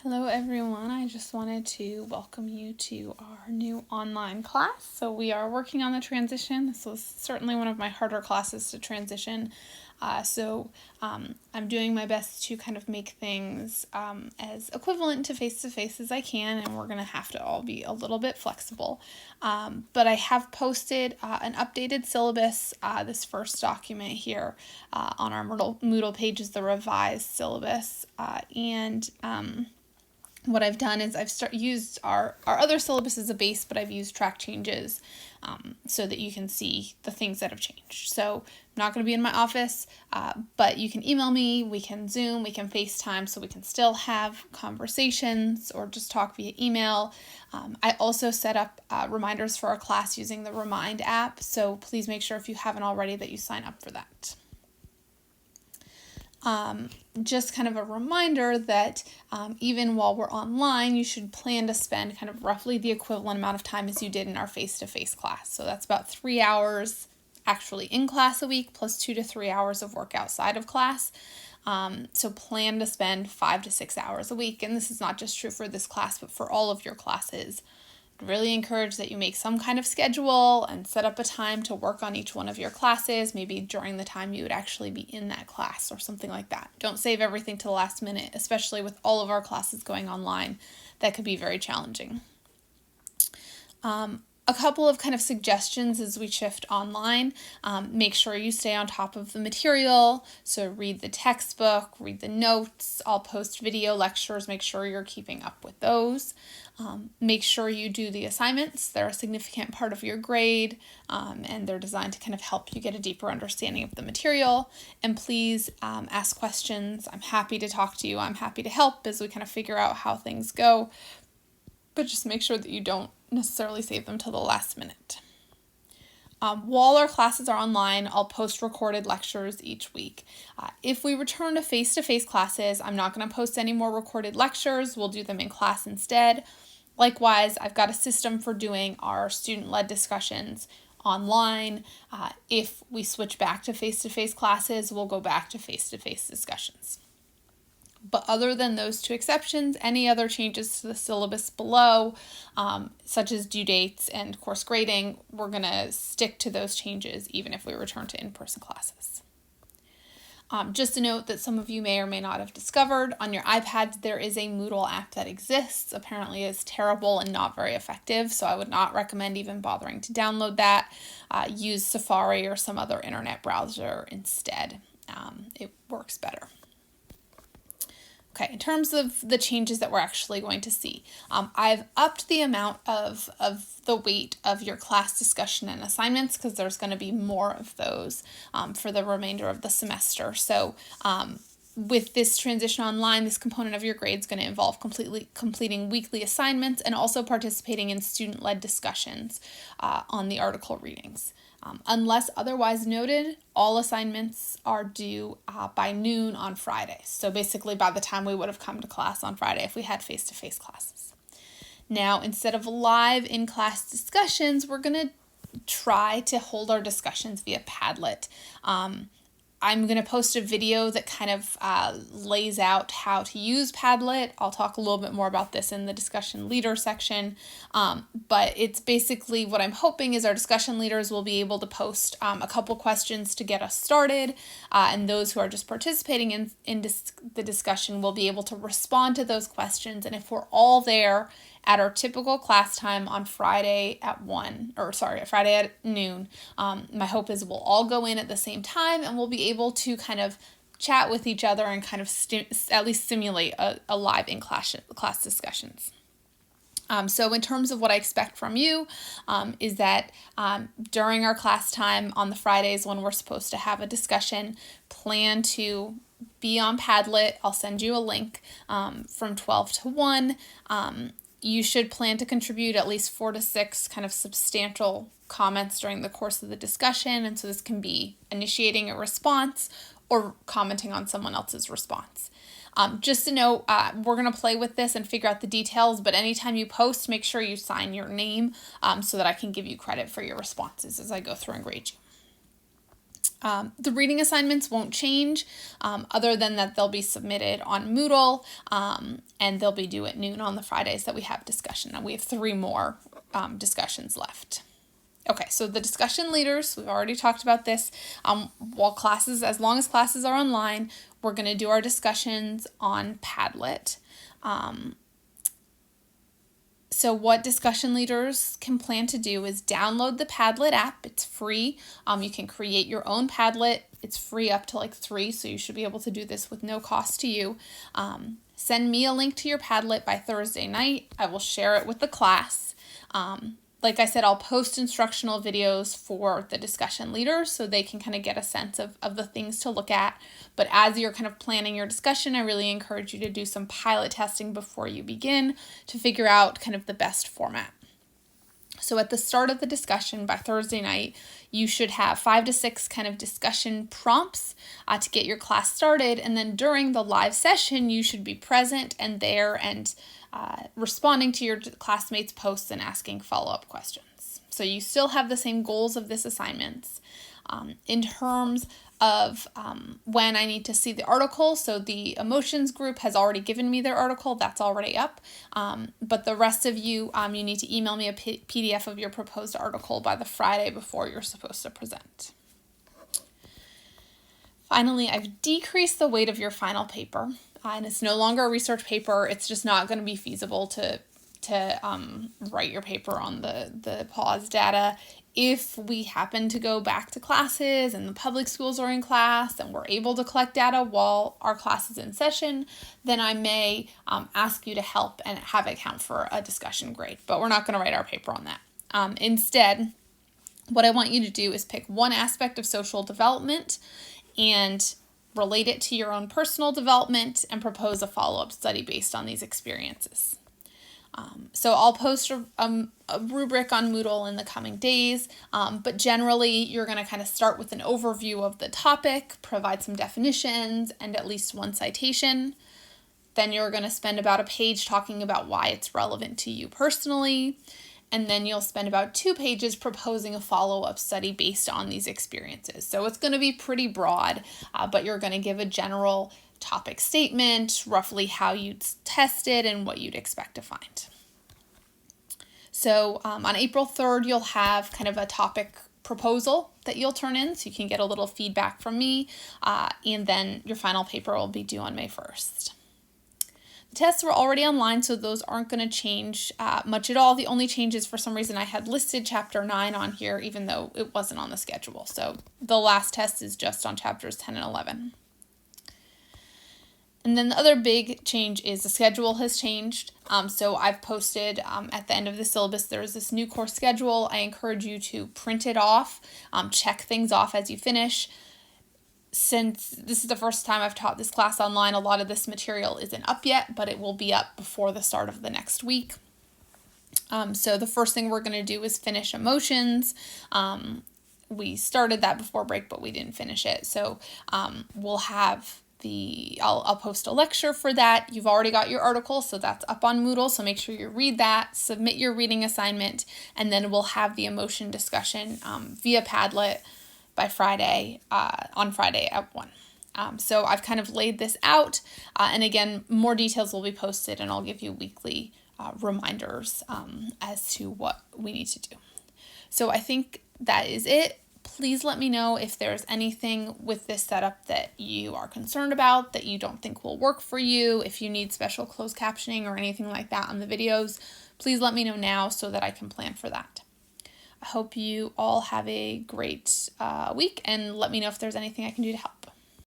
Hello everyone, I just wanted to welcome you to our new online class. So we are working on the transition. This was certainly one of my harder classes to transition. I'm doing my best to kind of make things as equivalent to face-to-face as I can, and we're going to have to all be a little bit flexible. But I have posted an updated syllabus. This first document here on our Moodle page is the revised syllabus, what I've done is I've used our other syllabus as a base, but I've used track changes so that you can see the things that have changed. So I'm not going to be in my office, but you can email me, we can Zoom, we can FaceTime, so we can still have conversations or just talk via email. I also set up reminders for our class using the Remind app, so please make sure if you haven't already that you sign up for that. Just kind of a reminder that even while we're online, you should plan to spend kind of roughly the equivalent amount of time as you did in our face-to-face class. So that's about 3 hours actually in class a week, plus 2 to 3 hours of work outside of class. So plan to spend 5 to 6 hours a week. And this is not just true for this class, but for all of your classes. I'd really encourage that you make some kind of schedule and set up a time to work on each one of your classes, maybe during the time you would actually be in that class or something like that. Don't save everything to the last minute, especially with all of our classes going online. That could be very challenging. A couple of kind of suggestions as we shift online. Make sure you stay on top of the material. So read the textbook, read the notes. I'll post video lectures. Make sure you're keeping up with those. Make sure you do the assignments. They're a significant part of your grade, and they're designed to kind of help you get a deeper understanding of the material. And please ask questions. I'm happy to talk to you. I'm happy to help as we kind of figure out how things go. But just make sure that you don't necessarily save them till the last minute. While our classes are online, I'll post recorded lectures each week. If we return to face-to-face classes, I'm not going to post any more recorded lectures. We'll do them in class instead. Likewise, I've got a system for doing our student-led discussions online. If we switch back to face-to-face classes, we'll go back to face-to-face discussions. But other than those two exceptions, any other changes to the syllabus below, such as due dates and course grading, we're going to stick to those changes even if we return to in-person classes. Just a note that some of you may or may not have discovered, on your iPads there is a Moodle app that exists. Apparently it's terrible and not very effective, so I would not recommend even bothering to download that. Use Safari or some other internet browser instead. It works better. Okay, in terms of the changes that we're actually going to see, I've upped the amount of the weight of your class discussion and assignments because there's going to be more of those for the remainder of the semester. So with this transition online, this component of your grade is going to involve completing weekly assignments and also participating in student-led discussions on the article readings. Unless otherwise noted, all assignments are due by noon on Friday. So basically by the time we would have come to class on Friday if we had face-to-face classes. Now, instead of live in-class discussions, we're going to try to hold our discussions via Padlet. I'm going to post a video that kind of lays out how to use Padlet. I'll talk a little bit more about this in the discussion leader section, but it's basically what I'm hoping is our discussion leaders will be able to post a couple questions to get us started, and those who are just participating in the discussion will be able to respond to those questions, and if we're all there at our typical class time on Friday at Friday at noon. My hope is we'll all go in at the same time and we'll be able to kind of chat with each other and kind of at least simulate a live in-class discussions. So in terms of what I expect from you is that during our class time on the Fridays when we're supposed to have a discussion, plan to be on Padlet. I'll send you a link from 12 to 1. You should plan to contribute at least 4 to 6 kind of substantial comments during the course of the discussion. And so this can be initiating a response or commenting on someone else's response. Just to note, we're going to play with this and figure out the details, but anytime you post, make sure you sign your name so that I can give you credit for your responses as I go through and grade you. The reading assignments won't change, other than that they'll be submitted on Moodle, and they'll be due at noon on the Fridays that we have discussion. Now we have 3 more discussions left. Okay, so the discussion leaders, we've already talked about this. As long as classes are online, we're going to do our discussions on Padlet. So what discussion leaders can plan to do is download the Padlet app. It's free. You can create your own Padlet. It's free up to like 3, so you should be able to do this with no cost to you. Send me a link to your Padlet by Thursday night. I will share it with the class. Like I said, I'll post instructional videos for the discussion leaders so they can kind of get a sense of the things to look at. But as you're kind of planning your discussion, I really encourage you to do some pilot testing before you begin to figure out kind of the best format. So at the start of the discussion by Thursday night, you should have 5 to 6 kind of discussion prompts to get your class started. And then during the live session, you should be present and there and responding to your classmates' posts and asking follow-up questions. So you still have the same goals of this assignments. In terms of when I need to see the article, so the emotions group has already given me their article, that's already up. But the rest of you, you need to email me a PDF of your proposed article by the Friday before you're supposed to present. Finally, I've decreased the weight of your final paper, and it's no longer a research paper. It's just not going to be feasible to write your paper on the pause data. If we happen to go back to classes and the public schools are in class and we're able to collect data while our class is in session, then I may ask you to help and have it count for a discussion grade. But we're not going to write our paper on that. Instead, what I want you to do is pick one aspect of social development and relate it to your own personal development and propose a follow-up study based on these experiences. So I'll post a rubric on Moodle in the coming days, but generally you're going to kind of start with an overview of the topic, provide some definitions, and at least one citation. Then you're going to spend about a page talking about why it's relevant to you personally, and then you'll spend about 2 pages proposing a follow-up study based on these experiences. So it's going to be pretty broad, but you're going to give a general topic statement, roughly how you'd test it and what you'd expect to find. So on April 3rd, you'll have kind of a topic proposal that you'll turn in so you can get a little feedback from me, and then your final paper will be due on May 1st. The tests were already online, so those aren't going to change much at all. The only change is for some reason I had listed Chapter 9 on here even though it wasn't on the schedule. So the last test is just on Chapters 10 and 11. And then the other big change is the schedule has changed. So I've posted at the end of the syllabus, there's this new course schedule. I encourage you to print it off, check things off as you finish. Since this is the first time I've taught this class online, a lot of this material isn't up yet, but it will be up before the start of the next week. So the first thing we're going to do is finish emotions. We started that before break, but we didn't finish it. So we'll have I'll post a lecture for that. You've already got your article, so that's up on Moodle, so make sure you read that, submit your reading assignment, and then we'll have the emotion discussion via Padlet by Friday, on Friday at 1. So I've kind of laid this out, and again, more details will be posted, and I'll give you weekly reminders as to what we need to do. So I think that is it. Please let me know if there's anything with this setup that you are concerned about, that you don't think will work for you. If you need special closed captioning or anything like that on the videos, please let me know now so that I can plan for that. I hope you all have a great week, and let me know if there's anything I can do to help.